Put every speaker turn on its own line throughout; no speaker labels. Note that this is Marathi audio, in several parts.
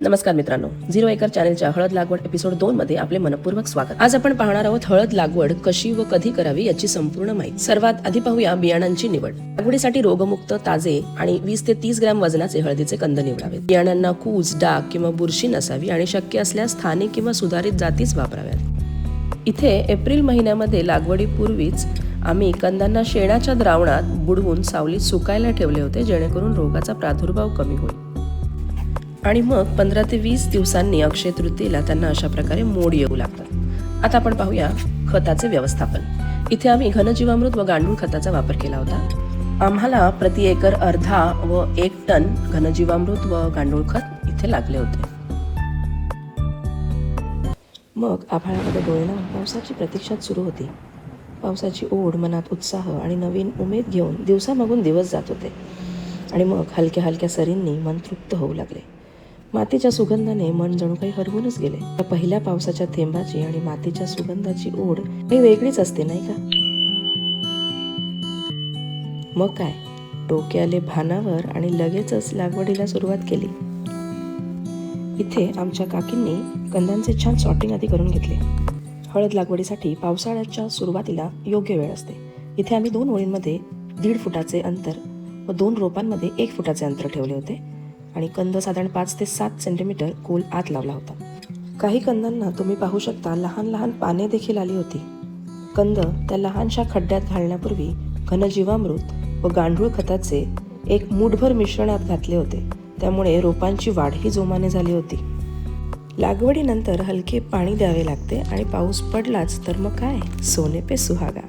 नमस्कार मित्रांनो, 0 एकर चॅनलच्या हळद लागवड एपिसोड 2 मध्ये आपले मनपूर्वक स्वागत। आज आपण पाहणार आहोत हळद लागवड कशी व कधी करावी याची संपूर्ण माहिती। सर्वात आधी पाहूया बियाणांची निवड। लागवडीसाठी रोगमुक्त ताजे आणि 20 ते 30 ग्रॅम वजनाचे हळदीचे कंद निवडावेत। बियाणांना कूज, डाग किंवा बुरशी नसावी आणि शक्य असल्यास स्थानिक किंवा सुधारित जातीच वापराव्यात। इथे एप्रिल महिन्यामध्ये लागवडीपूर्वीच आम्ही कंदांना शेणाच्या द्रावणात बुडवून सावलीत सुकायला ठेवले होते, जेणेकरून रोगाचा प्रादुर्भाव कमी होईल। आणि मग 15 ते 20 दिवसांनी अक्षय तृतीयेला त्यांना अशा प्रकारे मोड येऊ लागतात। आता आपण पाहूया खताचे व्यवस्थापन। इथे आम्ही घनजीवामृत व गांडूळ खताचा वापर केला होता। आम्हाला प्रति एकर अर्धा व 1 टन घनजीवामृत व गांडूळ खत इथे लागले होते। मग आभाळामध्ये डोळेना पावसाची प्रतीक्षा सुरू होती। पावसाची ओढ, मनात उत्साह आणि नवीन उमेद घेऊन दिवसामागून दिवस जात होते आणि मग हलक्या हलक्या सरींनी मन तृप्त होऊ लागले। मातीच्या सुगंधाने मन जणू काही हरवूनच गेले। त्या पहिल्या पावसाच्या थेंबाची आणि मातीच्या सुगंधाची ओढ काही वेगळीच असते, नाही का? मग काय, डोके आले भानावर आणि लगेचच लागवडीला सुरुवात केली। इथे आमच्या काकींनी कंदांचे छान सॉर्टिंग आधी करून घेतले। हळद लागवडीसाठी पावसाळ्याच्या सुरुवातीला योग्य वेळ असते। इथे आम्ही 2 ओळींमध्ये 1.5 फुटाचे अंतर व 2 रोपांमध्ये 1 फुटाचे अंतर ठेवले होते आणि कंद साधारण 5 ते 7 सेंटीमीटर खोल आत लावला होता। काही कंदांना तुम्ही पाहू शकता लहान लहान पाने देखील आली होती। कंद त्या लहानशा खड्ड्यात घालण्यापूर्वी घनजीवामृत व गांडूळ खताचे 1 मूठभर मिश्रणात घातले होते, त्यामुळे रोपांची वाढही जोमाने झाली होती। लागवडीनंतर हलके पाणी द्यावे लागते आणि पाऊस पडलाच तर मग काय, सोने पे सुहागा।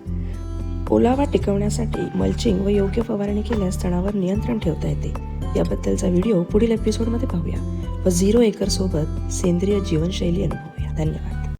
ओलावा टिकवण्यासाठी मल्चिंग व योग्य फवारणी केल्यास तणावर नियंत्रण ठेवता येते। याबद्दलचा व्हिडिओ पुढील एपिसोडमध्ये पाहूया व 0 एकर सोबत सेंद्रिय जीवनशैली अनुभवूया। धन्यवाद।